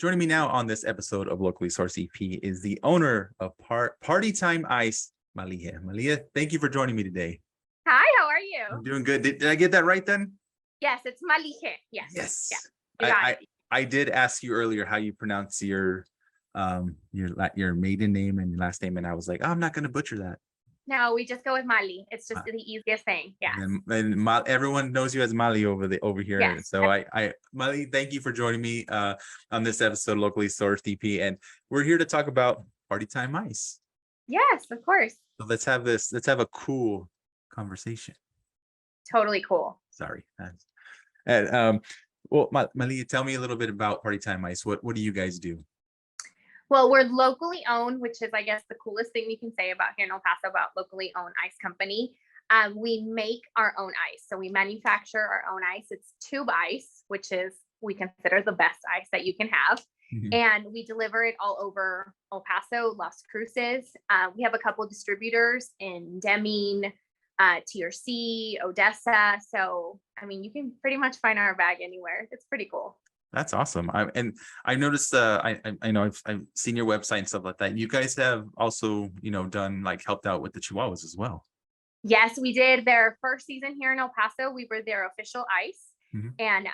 Joining me now on this episode of Locally Sourced EP is the owner of Party Time Ice, Malihe. Malihe, thank you for joining me today. Hi, how are you? I'm doing good. Did I get that right then? Yes, it's Malihe. Yes. Yes. Yeah, you got it. I did ask you earlier how you pronounce your maiden name and your last name, and I was like, oh, I'm not going to butcher that. No, we just go with Mali. It's just the easiest thing. Yeah. And everyone knows you as Mali over here. Yes. So Mali, thank you for joining me on this episode of Locally Sourced EP, and we're here to talk about Party Time Ice. Yes, of course. So let's have a cool conversation. Totally cool. Sorry. And well, Mali, tell me a little bit about Party Time Ice. What do you guys do? Well, we're locally owned, which is, I guess, the coolest thing we can say about here in El Paso about locally owned ice company. We make our own ice. So we manufacture our own ice. It's tube ice, which is, we consider the best ice that you can have. Mm-hmm. And we deliver it all over El Paso, Las Cruces. We have a couple of distributors in Deming, TRC, Odessa. So, I mean, you can pretty much find our bag anywhere. It's pretty cool. That's awesome. I noticed I know I've seen your website and stuff like that. You guys have also, done helped out with the Chihuahuas as well. Yes, we did. Their first season here in El Paso, we were their official ice. Mm-hmm. And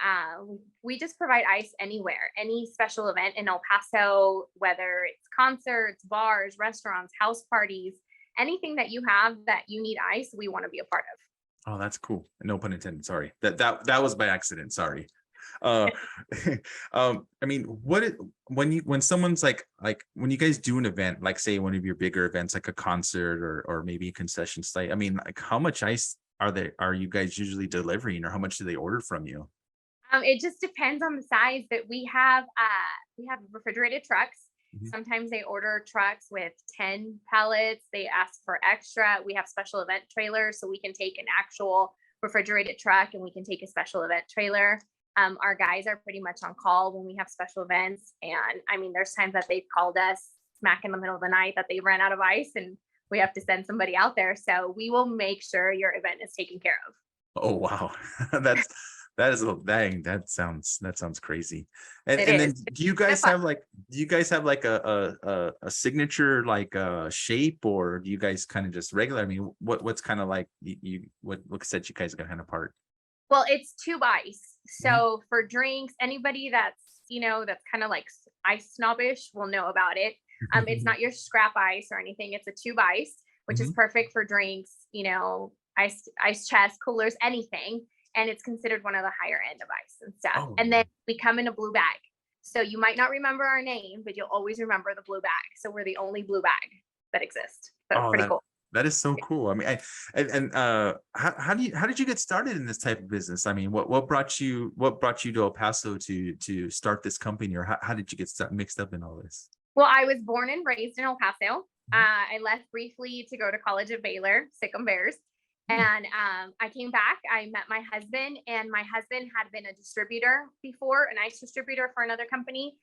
we just provide ice anywhere, any special event in El Paso, whether it's concerts, bars, restaurants, house parties, anything that you have that you need ice, we want to be a part of. Oh, that's cool. No pun intended. Sorry. That was by accident. Sorry. I mean, when someone's like when you guys do an event, like say one of your bigger events, like a concert or maybe a concession site, I mean, like how much ice are you guys usually delivering, or how much do they order from you? It just depends on the size, but we have refrigerated trucks. Mm-hmm. Sometimes they order trucks with 10 pallets. They ask for extra. We have special event trailers, so we can take an actual refrigerated truck and we can take a special event trailer. Our guys are pretty much on call when we have special events. And I mean, there's times that they've called us smack in the middle of the night that they ran out of ice and we have to send somebody out there. So we will make sure your event is taken care of. Oh, wow. That sounds crazy. And then do you guys have a signature shape, or do you guys kind of just regular? I mean, what's kind of like what sets you guys kind of apart? Well, it's tube ice. So for drinks, anybody that's kind of like ice snobbish will know about it. It's not your scrap ice or anything. It's a tube ice, which is perfect for drinks, ice chest, coolers, anything. And it's considered one of the higher end of ice and stuff. Oh. And then we come in a blue bag. So you might not remember our name, but you'll always remember the blue bag. So we're the only blue bag that exists. So pretty cool. That is so cool. I mean, how did you get started in this type of business? I mean, what brought you to El Paso to start this company, or how did you get mixed up in all this? Well, I was born and raised in El Paso. I left briefly to go to college at Baylor, Sic 'em Bears. And I came back, I met my husband, and my husband had been a distributor before, an ice distributor for another company.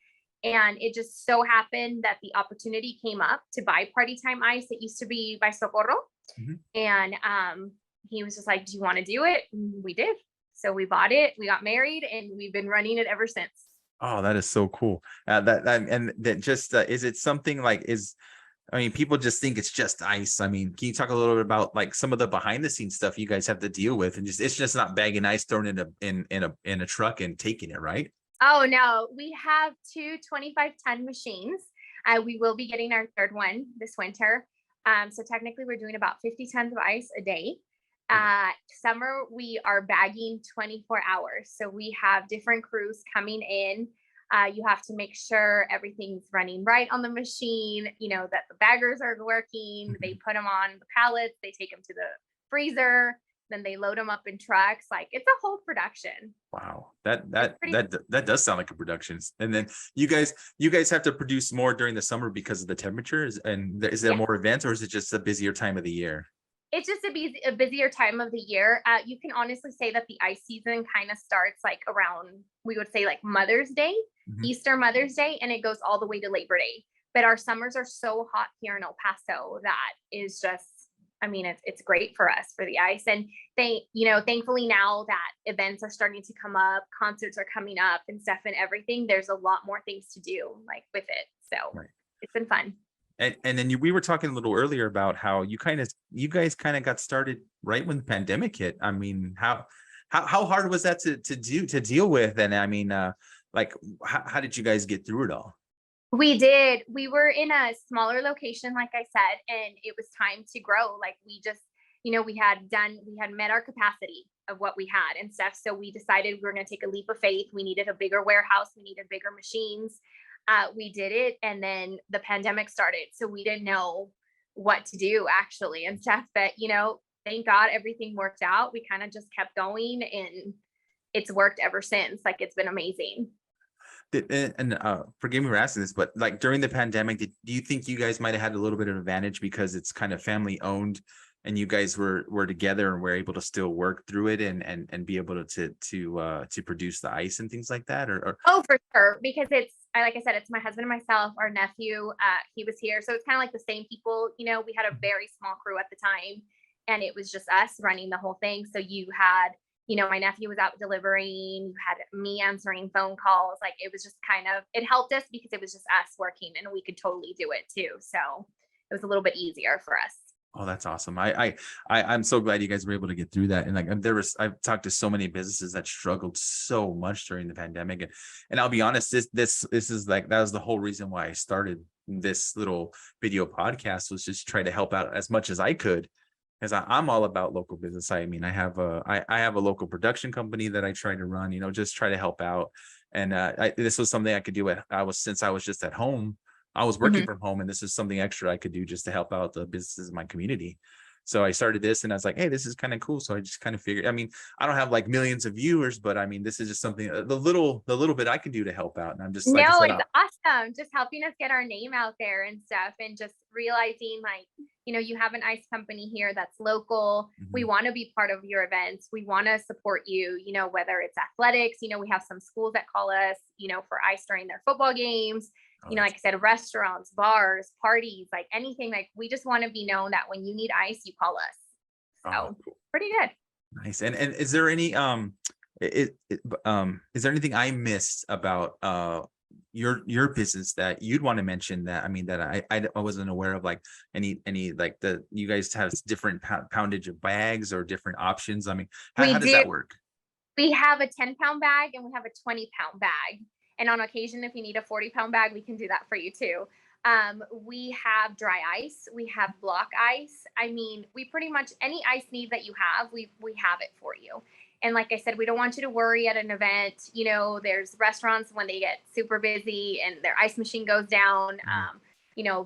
And it just so happened that the opportunity came up to buy Party Time Ice. It used to be by Socorro. Mm-hmm. And he was just like, do you want to do it? And we did. So we bought it, we got married, and we've been running it ever since. Oh, that is so cool. Is it something people just think it's just ice. I mean, can you talk a little bit about some of the behind the scenes stuff you guys have to deal with, and it's just not bagging ice, throwing it in a truck and taking it, right? Oh, no, we have 2 25-ton machines. We will be getting our third one this winter. So technically we're doing about 50 tons of ice a day. Summer, we are bagging 24 hours. So we have different crews coming in. You have to make sure everything's running right on the machine, that the baggers are working. Mm-hmm. They put them on the pallets, they take them to the freezer, then they load them up in trucks. It's a whole production. Wow. That does sound like a production. And then you guys have to produce more during the summer because of the temperatures. And is there more events, or is it just a busier time of the year? It's just a busier time of the year. You can honestly say that the ice season kind of starts around, we would say Mother's Day, mm-hmm. Easter, Mother's Day, and it goes all the way to Labor Day. But our summers are so hot here in El Paso that is just I mean, it's great for us for the ice. And thankfully now that events are starting to come up, concerts are coming up and stuff and everything, there's a lot more things to do like with it. So Right. it's been fun. And then we were talking a little earlier about how you guys kind of got started right when the pandemic hit. I mean, how hard was that to deal with? And I mean, like how did you guys get through it all? We did. We were in a smaller location, like I said, and it was time to grow. Like we just, we had met our capacity of what we had and stuff. So we decided we were going to take a leap of faith. We needed a bigger warehouse. We needed bigger machines. We did it. And then the pandemic started. So we didn't know what to do actually and stuff. But, thank God everything worked out. We kind of just kept going and it's worked ever since. Like it's been amazing. Forgive me for asking this, but like during the pandemic, do you think you guys might have had a little bit of advantage because it's kind of family owned and you guys were together and were able to still work through it and be able to produce the ice and things like that? Or Oh, for sure. Because like I said, it's my husband and myself, our nephew, he was here. So it's kind of like the same people, we had a very small crew at the time and it was just us running the whole thing. So you had, my nephew was out delivering, you had me answering phone calls. Like it was just it helped us because it was just us working and we could totally do it too. So it was a little bit easier for us. Oh, that's awesome. I'm so glad you guys were able to get through that. And like I've talked to so many businesses that struggled so much during the pandemic. And I'll be honest, this is like that was the whole reason why I started this little video podcast, was just try to help out as much as I could. Because I'm all about local business. I mean, I have a local production company that I try to run, just try to help out. And this was something I could do since I was just at home. I was working from home, and this is something extra I could do just to help out the businesses in my community. So I started this and I was like, hey, this is kind of cool. So I just kind of figured, I mean, I don't have like millions of viewers, but I mean, this is just something, the little bit I can do to help out. And I'm just like, No, it's awesome. Just helping us get our name out there and stuff and just realizing like, you have an ice company here that's local. We want to be part of your events. We want to support you, whether it's athletics, we have some schools that call us, for ice during their football games. Like I said, restaurants, bars, parties, like anything, like we just want to be known that when you need ice, you call us. So cool. Pretty good. Nice. And is there any is there anything I missed about your business that you'd want to mention that I wasn't aware of, like any like you guys have different poundage of bags or different options? I mean, how does that work? We have a 10-pound bag and we have a 20-pound bag. And on occasion, if you need a 40-pound bag, we can do that for you too. We have dry ice. We have block ice. I mean, we pretty much any ice need that you have, we have it for you. And like I said, we don't want you to worry at an event. There's restaurants when they get super busy and their ice machine goes down.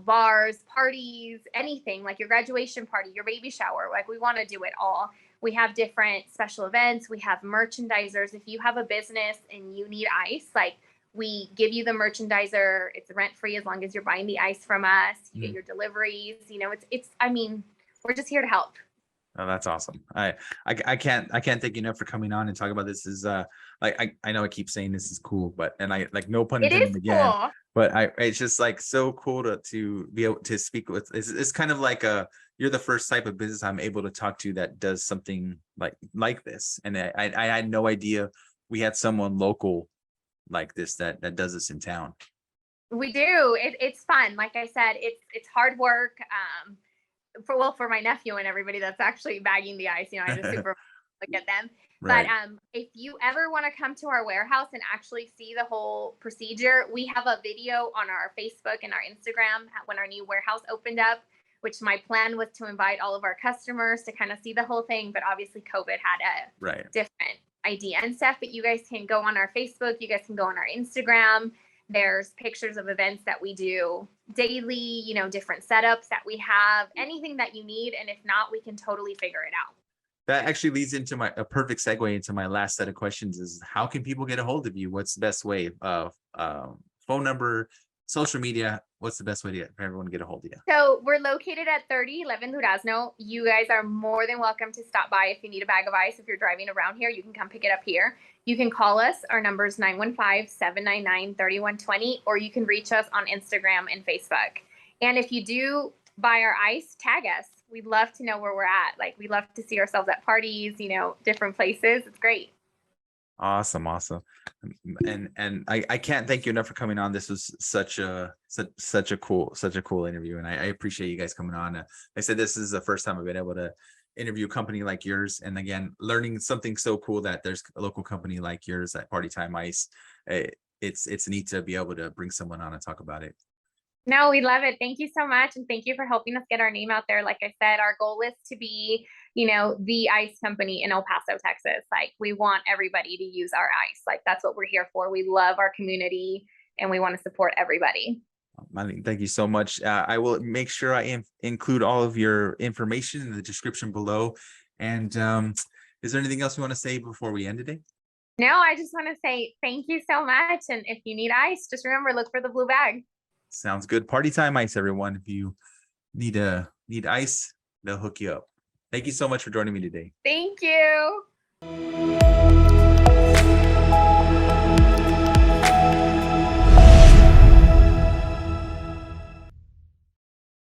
Bars, parties, anything like your graduation party, your baby shower. Like we want to do it all. We have different special events. We have merchandisers. If you have a business and you need ice, like we give you the merchandiser. It's rent free as long as you're buying the ice from us. You get your deliveries. I mean, we're just here to help. Oh, that's awesome. I can't thank you enough for coming on and talk about this. Is like I know I keep saying this is cool, but I like no pun intended again. Cool. But it's just like so cool to be able to speak with. It's kind of like you're the first type of business I'm able to talk to that does something like this. And I had no idea we had someone local like this that does this in town. We do. It's fun. Like I said, it's hard work. For my nephew and everybody that's actually bagging the ice, I just super look at them. Right. But if you ever want to come to our warehouse and actually see the whole procedure, we have a video on our Facebook and our Instagram when our new warehouse opened up, which my plan was to invite all of our customers to kind of see the whole thing. But obviously COVID had a different idea and stuff. But you guys can go on our Facebook. You guys can go on our Instagram. There's pictures of events that we do daily, different setups that we have, anything that you need. And if not, we can totally figure it out. That actually leads into a perfect segue into my last set of questions is how can people get a hold of you? What's the best way of phone number, social media? What's the best way for everyone to get a hold of you? So we're located at 3011 Durazno. You guys are more than welcome to stop by if you need a bag of ice. If you're driving around here, you can come pick it up here. You can call us. Our number is 915-799-3120, or you can reach us on Instagram and Facebook. And if you do buy our ice, tag us. we love to know where we're at. Like we love to see ourselves at parties, different places. It's great. Awesome, awesome. And I can't thank you enough for coming on. This was such a cool interview, and I appreciate you guys coming on. I said this is the first time I've been able to interview a company like yours, and again, learning something so cool that there's a local company like yours at Party Time Ice. It's neat to be able to bring someone on and talk about it. No, we love it. Thank you so much. And thank you for helping us get our name out there. Like I said, our goal is to be, the ice company in El Paso, Texas. Like we want everybody to use our ice. Like that's what we're here for. We love our community and we want to support everybody. Malihe, thank you so much. I will make sure I include all of your information in the description below. And is there anything else you want to say before we end today? No, I just want to say thank you so much. And if you need ice, just remember, look for the blue bag. Sounds good. Party Time Ice, everyone. If you need ice, they'll hook you up. Thank you so much for joining me today. Thank you.